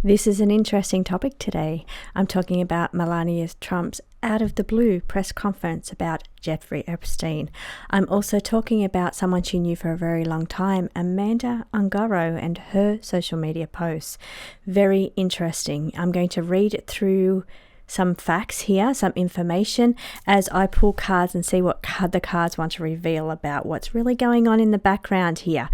This is an interesting topic today. I'm talking about Melania Trump's out of the blue press conference about Jeffrey Epstein. I'm also talking about someone she knew for a very long time, Amanda Ungaro, and her social media posts. Very interesting. I'm going to read through some facts here, some information, as I pull cards and see what the cards want to reveal about what's really going on in the background here.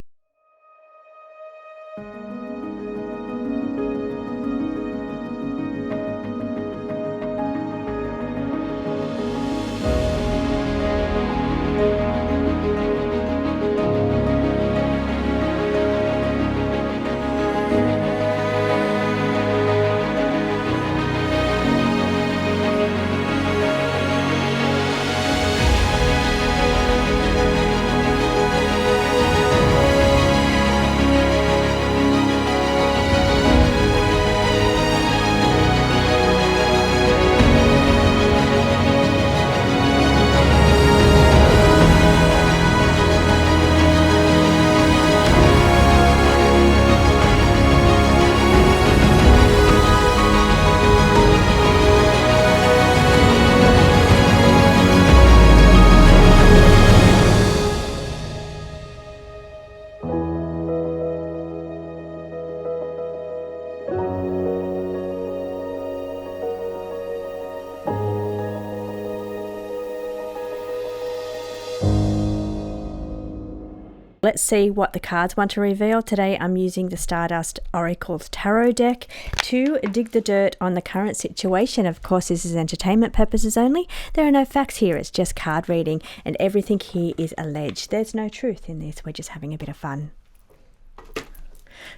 Let's see what the cards want to reveal. Today I'm using the Stardust Oracle Tarot deck to dig the dirt on the current situation. Of course, this is entertainment purposes only. There are no facts here. It's just card reading, and everything here is alleged. There's no truth in this. We're just having a bit of fun.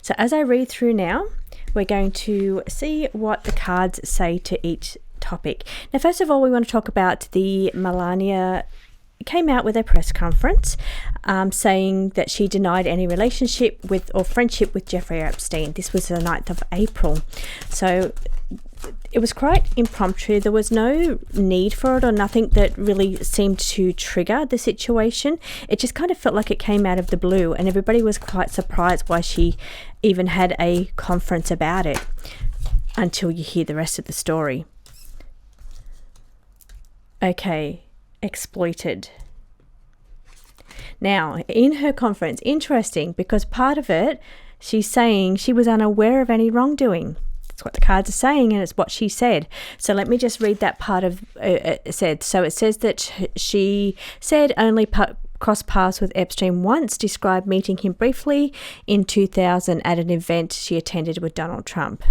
So as I read through now, we're going to see what the cards say to each topic. Now, first of all, we want to talk about the Melania came out with a press conference saying that she denied any relationship with or friendship with Jeffrey Epstein. This was the 9th of April. So it was quite impromptu. There was no need for it or nothing that really seemed to trigger the situation. It just kind of felt like it came out of the blue, and everybody was quite surprised why she even had a conference about it until you hear the rest of the story. Okay. Exploited. Now, in her conference, interesting, because part of it, she's saying she was unaware of any wrongdoing. That's what the cards are saying, and it's what she said. So let me just read that part of it said. So it says that she said only crossed paths with Epstein once, described meeting him briefly in 2000 at an event she attended with Donald Trump.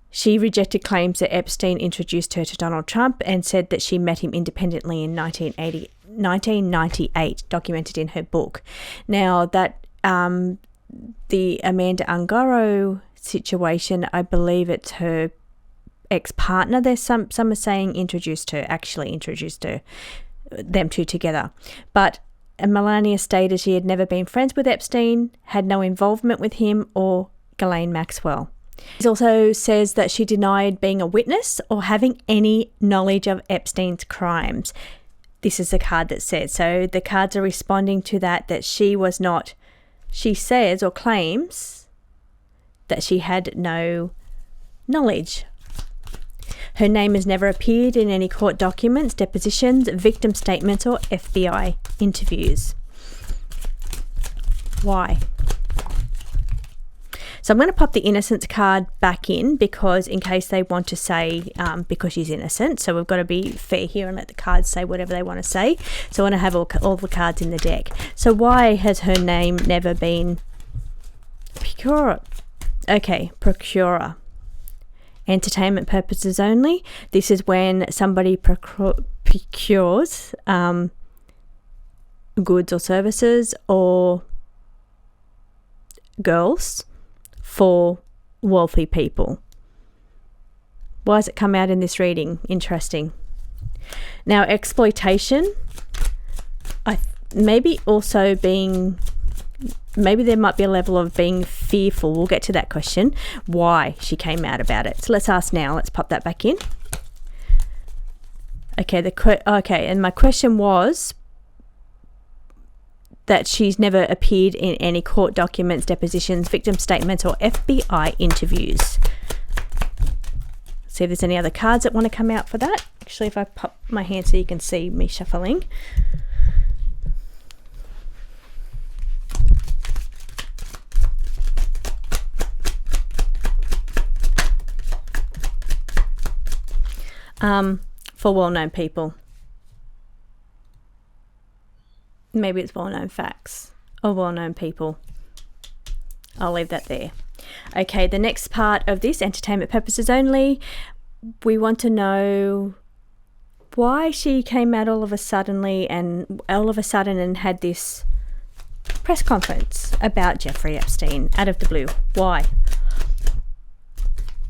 She rejected claims that Epstein introduced her to Donald Trump and said that she met him independently in 1998, documented in her book. Now, that the Amanda Angaro situation, I believe it's her ex-partner. There's some are saying actually introduced her, them two together. But Melania stated she had never been friends with Epstein, had no involvement with him or Ghislaine Maxwell. It also says that she denied being a witness or having any knowledge of Epstein's crimes. This is the card that says. So the cards are responding to that she was not, she says or claims that she had no knowledge. Her name has never appeared in any court documents, depositions, victim statements or FBI interviews. Why? So I'm going to pop the innocence card back in because in case they want to say because she's innocent. So we've got to be fair here and let the cards say whatever they want to say. So I want to have all the cards in the deck. So why has her name never been procurer? Okay, procurer. Entertainment purposes only. This is when somebody procures goods or services or girls for wealthy people. Why does it come out in this reading? Interesting. Now, exploitation, maybe there might be a level of being fearful. We'll get to that question, why she came out about it. So let's ask now. Let's pop that back in. Okay, and my question was that she's never appeared in any court documents, depositions, victim statements, or FBI interviews. See if there's any other cards that want to come out for that. Actually, if I pop my hand so you can see me shuffling. For well-known people. Maybe it's well-known facts or well-known people. I'll leave that there. Okay, the next part of this, entertainment purposes only, we want to know why she came out all of a sudden and had this press conference about Jeffrey Epstein out of the blue. Why?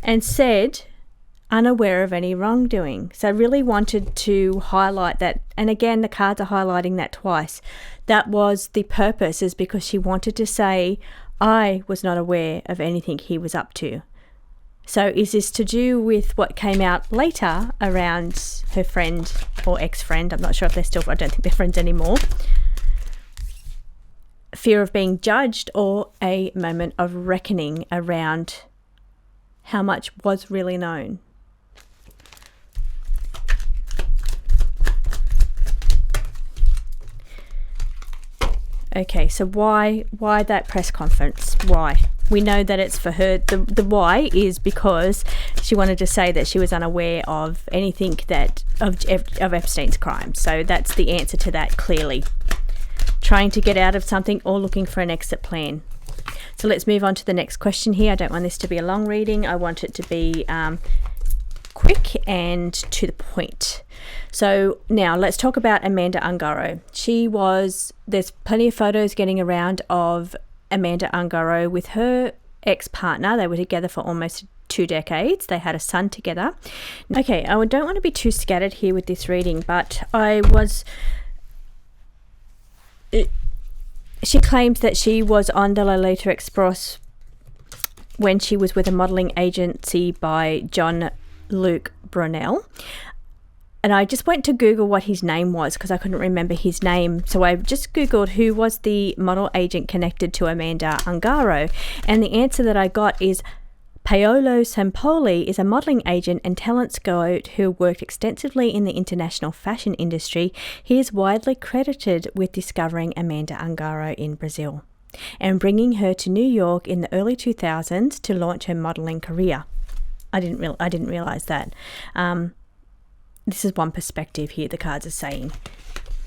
And said unaware of any wrongdoing. So I really wanted to highlight that, and again the cards are highlighting that twice. That was the purpose, is because she wanted to say, I was not aware of anything he was up to. So is this to do with what came out later around her friend or ex-friend? I'm not sure if they're still, I don't think they're friends anymore. Fear of being judged, or a moment of reckoning around how much was really known. Okay, so why that press conference? Why? We know that it's for her. The why is because she wanted to say that she was unaware of anything that of Epstein's crime. So that's the answer to that, clearly. Trying to get out of something or looking for an exit plan. So let's move on to the next question here. I don't want this to be a long reading. I want it to be quick and to the point. So now let's talk about Amanda Ungaro. There's plenty of photos getting around of Amanda Ungaro with her ex-partner. They were together for almost 2 decades. They had a son together. Okay, I don't want to be too scattered here with this reading, but she claims that she was on the Lolita Express when she was with a modelling agency by John Luke Brunel. And I just went to Google what his name was because I couldn't remember his name. So I just Googled who was the model agent connected to Amanda Ungaro. And the answer that I got is Paolo Sampoli is a modelling agent and talent scout who worked extensively in the international fashion industry. He is widely credited with discovering Amanda Angaro in Brazil and bringing her to New York in the early 2000s to launch her modelling career. I didn't realise that. This is one perspective here the cards are saying.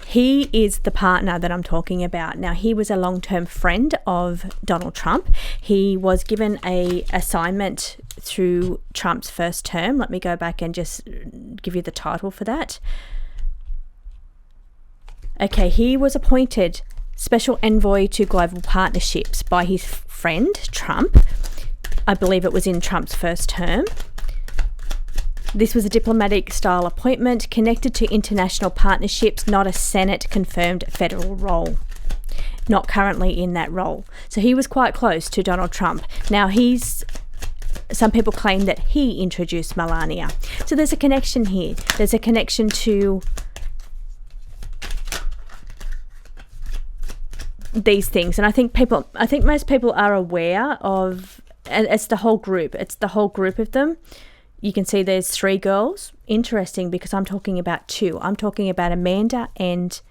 He is the partner that I'm talking about. Now, he was a long-term friend of Donald Trump. He was given an assignment through Trump's first term. Let me go back and just give you the title for that. Okay, he was appointed Special Envoy to Global Partnerships by his friend, Trump. I believe it was in Trump's first term. This was a diplomatic style appointment connected to international partnerships, not a Senate-confirmed federal role. Not currently in that role. So he was quite close to Donald Trump. Now some people claim that he introduced Melania. So there's a connection here. There's a connection to these things. And I think most people are aware of, and it's the whole group. It's the whole group of them. You can see there's 3 girls. Interesting, because I'm talking about 2. I'm talking about Amanda and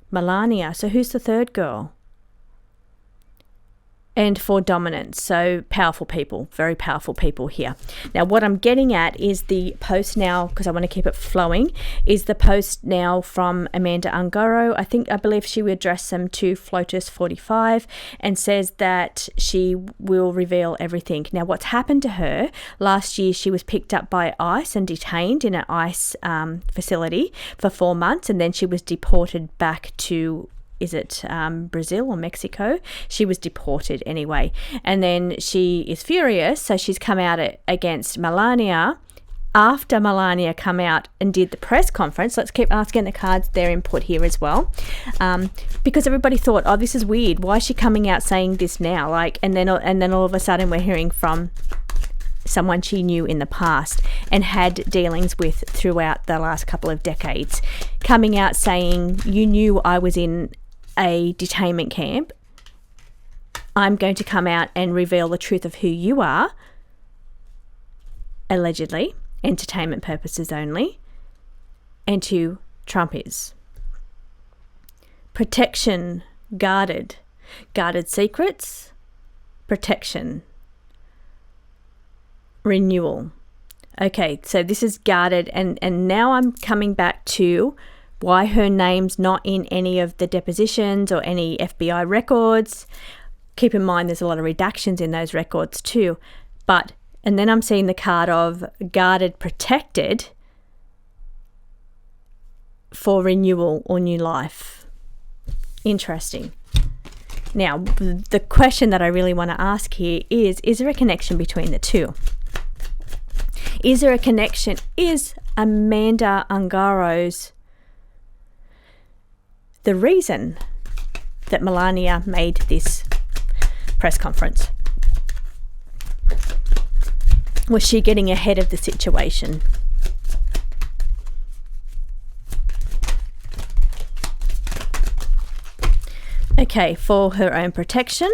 Melania. So who's the third girl? And for dominance. So powerful people, very powerful people here. Now, what I'm getting at is the post now, because I want to keep it flowing, is the post now from Amanda Ungaro. I believe she will address them to Flotus 45 and says that she will reveal everything. Now, what's happened to her, last year she was picked up by ICE and detained in an ICE facility for 4 months, and then she was deported back to Brazil or Mexico? She was deported anyway. And then she is furious, so she's come out against Melania after Melania come out and did the press conference. Let's keep asking the cards their input here as well. Because everybody thought, oh, this is weird. Why is she coming out saying this now? And then all of a sudden we're hearing from someone she knew in the past and had dealings with throughout the last couple of decades, coming out saying, you knew I was in a detainment camp, I'm going to come out and reveal the truth of who you are, allegedly, entertainment purposes only, and who Trump is. Protection, guarded secrets, protection, renewal. Okay, so this is guarded, and now I'm coming back to why her name's not in any of the depositions or any FBI records. Keep in mind there's a lot of redactions in those records too. And then I'm seeing the card of guarded, protected for renewal or new life. Interesting. Now, the question that I really want to ask here is there a connection between the two? Is there a connection? Is Amanda Ungaro's the reason that Melania made this press conference? Was she getting ahead of the situation? Okay, for her own protection.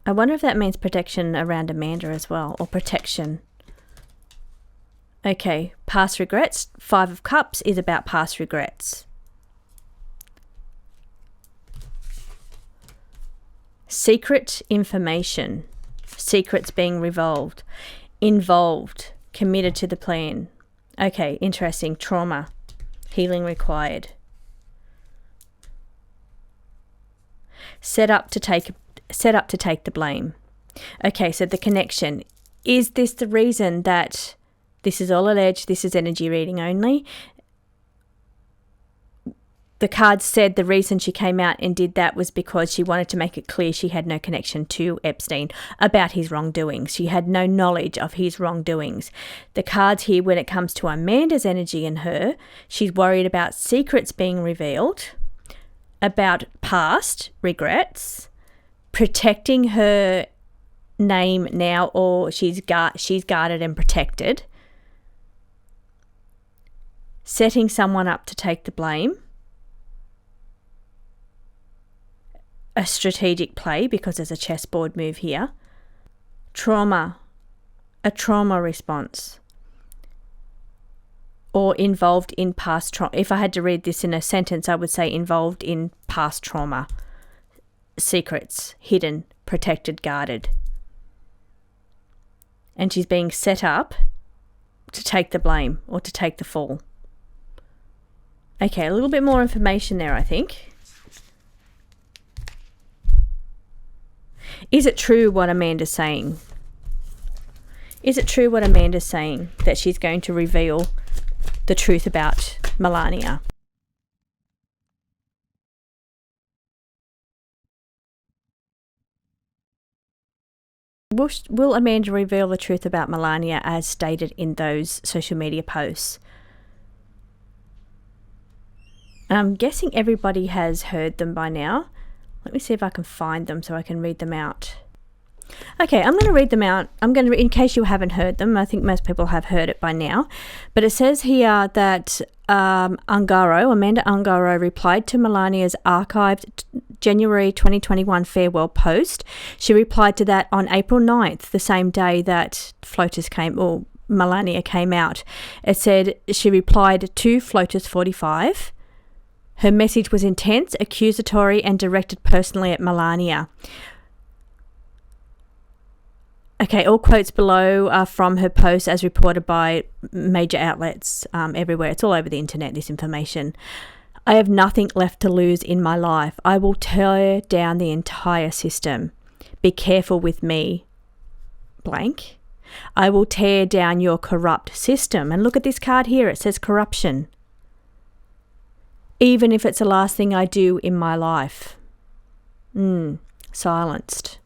I wonder if that means protection around Amanda as well, or protection. Okay, past regrets. 5 of Cups is about past regrets. Secret information. Secrets being involved, committed to the plan. Okay, interesting. Trauma, healing required. Set up to take the blame. Okay, so the connection. Is this the reason that this is all alleged? This is energy reading only. The card said the reason she came out and did that was because she wanted to make it clear she had no connection to Epstein about his wrongdoings. She had no knowledge of his wrongdoings. The cards here, when it comes to Amanda's energy in her, she's worried about secrets being revealed, about past regrets, protecting her name now, or she's guarded and protected, setting someone up to take the blame, a strategic play because there's a chessboard move here, a trauma response, or involved in past trauma. If I had to read this in a sentence, I would say involved in past trauma, secrets, hidden, protected, guarded. And she's being set up to take the blame or to take the fall. Okay, a little bit more information there, I think. Is it true what Amanda's saying? Is it true what Amanda's saying, that she's going to reveal the truth about Melania? Will Amanda reveal the truth about Melania as stated in those social media posts? I'm guessing everybody has heard them by now. Let me see if I can find them so I can read them out. Okay, I'm going to read them out. In case you haven't heard them, I think most people have heard it by now. But it says here that Amanda Ungaro replied to Melania's archived January 2021 farewell post. She replied to that on April 9th, the same day that Melania came out. It said she replied to Flotus 45. Her message was intense, accusatory, and directed personally at Melania. Okay, all quotes below are from her post as reported by major outlets everywhere. It's all over the internet, this information. I have nothing left to lose in my life. I will tear down the entire system. Be careful with me, blank. I will tear down your corrupt system. And look at this card here. It says corruption. Even if it's the last thing I do in my life. Silenced.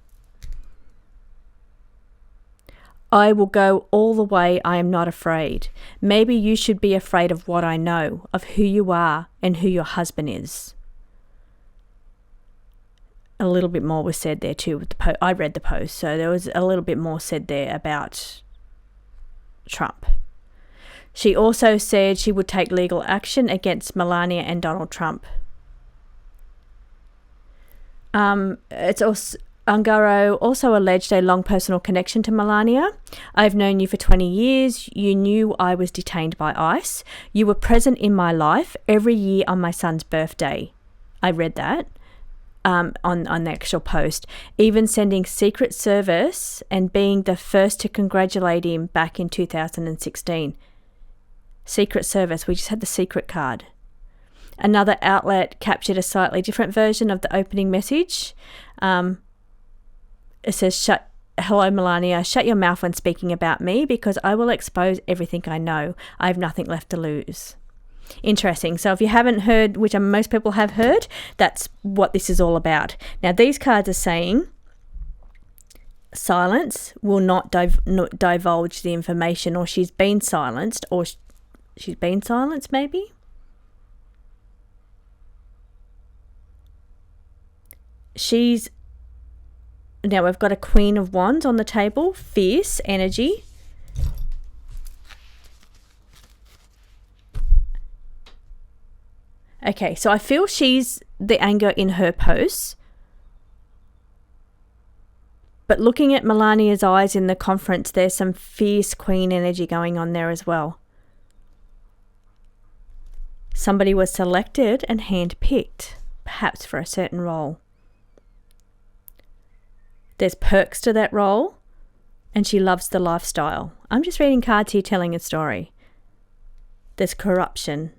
I will go all the way. I am not afraid. Maybe you should be afraid of what I know, of who you are and who your husband is. A little bit more was said there too. I read the post, so there was a little bit more said there about Trump. She also said she would take legal action against Melania and Donald Trump. It's also Ungaro also alleged a long personal connection to Melania. I've known you for 20 years. You knew I was detained by ICE. You were present in my life every year on my son's birthday. I read that on the actual post. Even sending Secret Service and being the first to congratulate him back in 2016. Secret Service, we just had the secret card. Another outlet captured a slightly different version of the opening message. It says, hello, Melania, shut your mouth when speaking about me because I will expose everything I know. I have nothing left to lose. Interesting. So if you haven't heard, which most people have heard, that's what this is all about. Now, these cards are saying silence will not divulge the information, or she's been silenced, or she's been silenced maybe. Now we've got a Queen of Wands on the table, fierce energy. Okay, so I feel she's the anger in her posts. But looking at Melania's eyes in the conference, there's some fierce Queen energy going on there as well. Somebody was selected and handpicked, perhaps for a certain role. There's perks to that role, and she loves the lifestyle. I'm just reading cards here telling a story. There's corruption,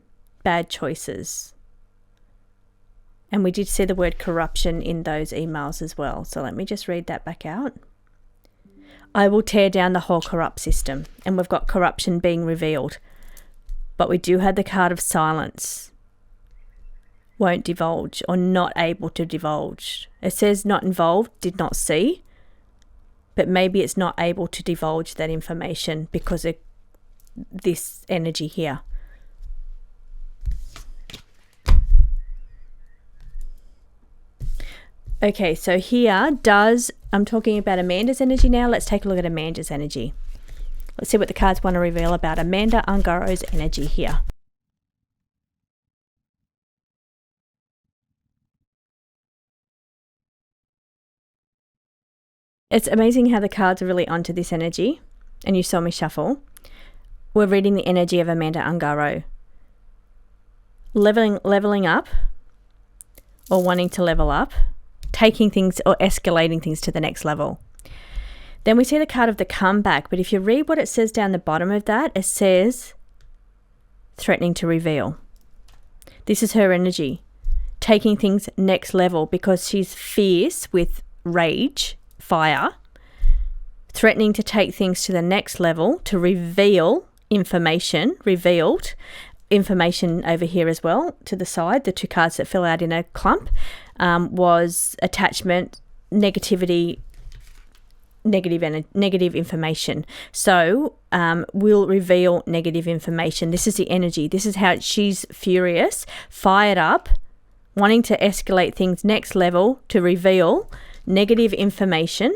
bad choices. And we did see the word corruption in those emails as well. So let me just read that back out. I will tear down the whole corrupt system. And we've got corruption being revealed. But we do have the card of silence. Won't divulge, or not able to divulge. It says not involved, did not see, but maybe it's not able to divulge that information because of this energy here. Okay, so here I'm talking about Amanda's energy now. Let's take a look at Amanda's energy. Let's see what the cards want to reveal about Amanda Ungaro's energy here. It's amazing how the cards are really onto this energy, and you saw me shuffle. We're reading the energy of Amanda Angaro. Leveling up, or wanting to level up, taking things or escalating things to the next level. Then we see the card of the comeback, but if you read what it says down the bottom of that, it says threatening to reveal. This is her energy, taking things next level because she's fierce with rage, fire, threatening to take things to the next level, to reveal information, revealed information over here as well to the side. The two cards that fell out in a clump was attachment, negativity, negative information. So we'll reveal negative information. This is the energy. This is how she's furious, fired up, wanting to escalate things next level to reveal negative information,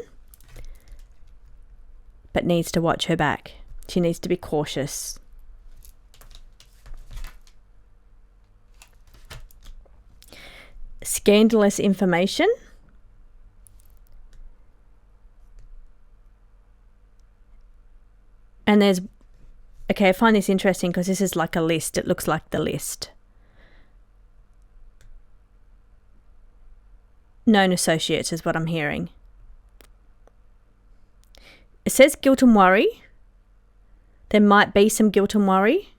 but needs to watch her back. She needs to be cautious. Scandalous information. And there's, okay, I find this interesting because this is like a list. It looks like the list. Known associates is what I'm hearing. It says guilt and worry. There might be some guilt and worry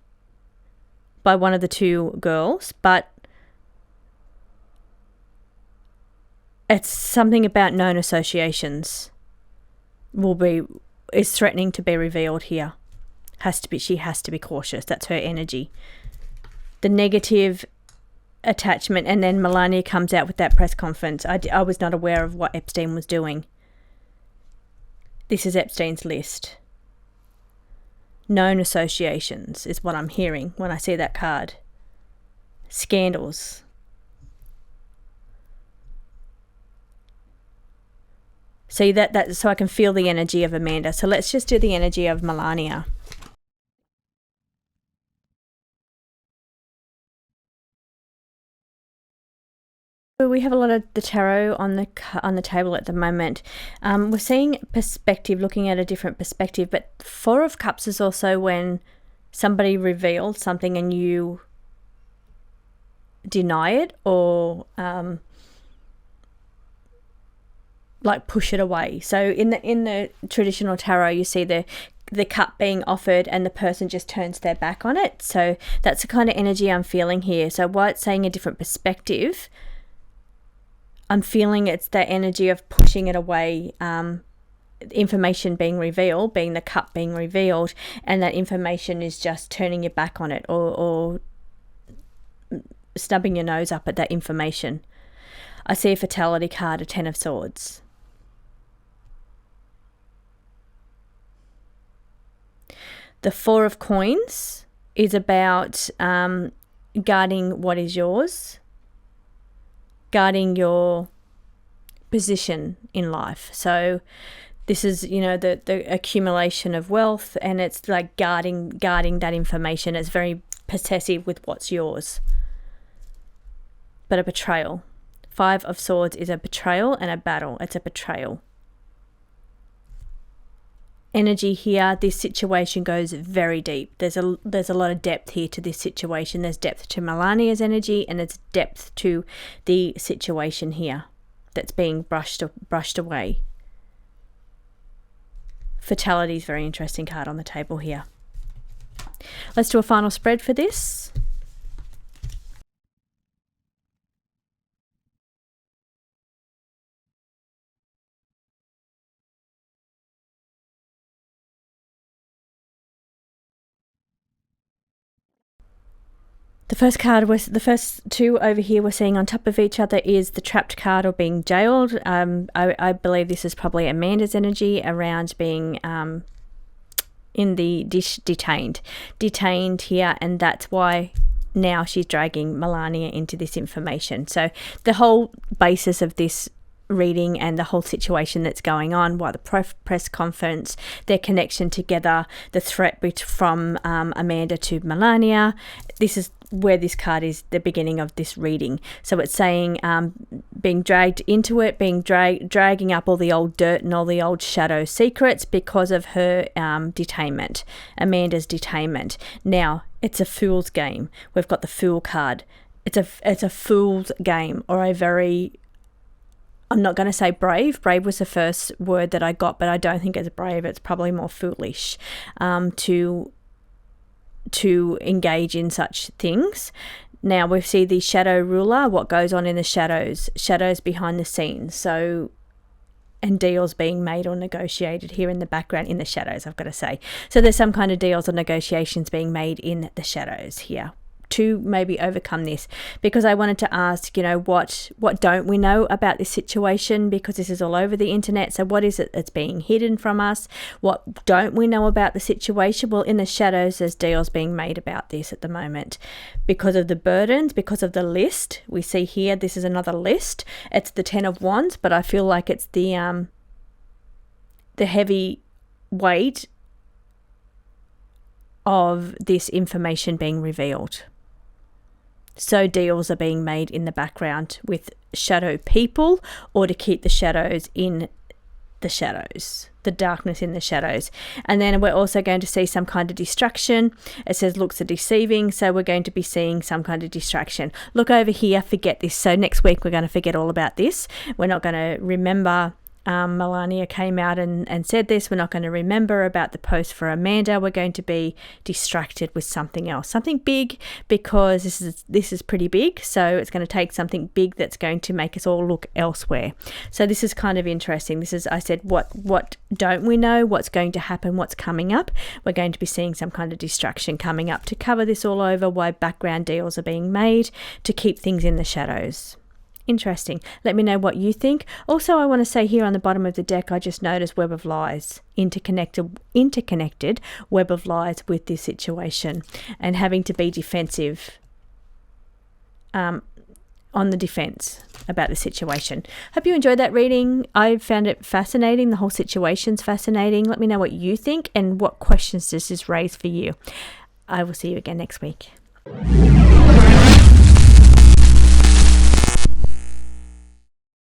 by one of the two girls, but it's something about known associations is threatening to be revealed here. She has to be cautious. That's her energy. The negative attachment, and then Melania comes out with that press conference. I was not aware of what Epstein was doing. This is Epstein's list. Known associations is what I'm hearing when I see that card. Scandals. So so I can feel the energy of Amanda. So let's just do the energy of Melania. We have a lot of the tarot on the table at the moment. We're seeing perspective, looking at a different perspective, but Four of Cups is also when somebody revealed something and you deny it or like push it away. So in the traditional tarot, you see the cup being offered and the person just turns their back on it. So that's the kind of energy I'm feeling here. So while it's saying a different perspective, I'm feeling it's that energy of pushing it away, information being revealed, being the cup being revealed, and that information is just turning your back on it or stubbing your nose up at that information. I see a fatality card, a Ten of Swords. The Four of Coins is about guarding what is yours, guarding your position in life. So this is, the accumulation of wealth, and it's like guarding that information. It's very possessive with what's yours. But a betrayal. Five of Swords is a betrayal and a battle. It's a betrayal. Energy here, this situation goes very deep. There's a lot of depth here to this situation. There's depth to Melania's energy, and there's depth to the situation here that's being brushed away. Fatality is a very interesting card on the table here. Let's do a final spread for this. The first two over here we're seeing on top of each other is the trapped card or being jailed. I believe this is probably Amanda's energy around being in the detained here, and that's why now she's dragging Melania into this information. So the whole basis of this reading and the whole situation that's going on, the press conference, their connection together, the threat from Amanda to Melania, this is where this card is the beginning of this reading. So it's saying being dragged into it, being dragging up all the old dirt and all the old shadow secrets because of her detainment, Amanda's detainment. Now it's a fool's game. We've got the Fool card. It's a fool's game, or a very, I'm not going to say brave. Brave was the first word that I got, but I don't think it's brave. It's probably more foolish to engage in such things. Now we see the shadow ruler, what goes on in the shadows behind the scenes. So, and deals being made or negotiated here in the background, in the shadows, I've got to say. So there's some kind of deals or negotiations being made in the shadows here to maybe overcome this, because I wanted to ask, what don't we know about this situation, because this is all over the internet. So what is it that's being hidden from us? What don't we know about the situation? Well, in the shadows, there's deals being made about this at the moment because of the burdens, because of the list. We see here, this is another list. It's the Ten of Wands, but I feel like it's the heavy weight of this information being revealed. So deals are being made in the background with shadow people, or to keep the shadows in the shadows, the darkness in the shadows. And then we're also going to see some kind of distraction. It says looks are deceiving, so we're going to be seeing some kind of distraction. Look over here, forget this. So next week we're going to forget all about this. We're not going to remember Melania came out and said this. We're not going to remember about the post for Amanda. We're going to be distracted with something else, something big, because this is pretty big. So it's going to take something big that's going to make us all look elsewhere. So this is kind of interesting. This is, I said, what don't we know? What's going to happen? What's coming up? We're going to be seeing some kind of distraction coming up to cover this all over, why background deals are being made to keep things in the shadows. Interesting. Let me know what you think. Also, I want to say here on the bottom of the deck, I just noticed web of lies, interconnected web of lies with this situation, and having to be defensive, on the defense about the situation. Hope you enjoyed that reading. I found it fascinating. The whole situation's fascinating. Let me know what you think and what questions does this raise for you. I will see you again next week.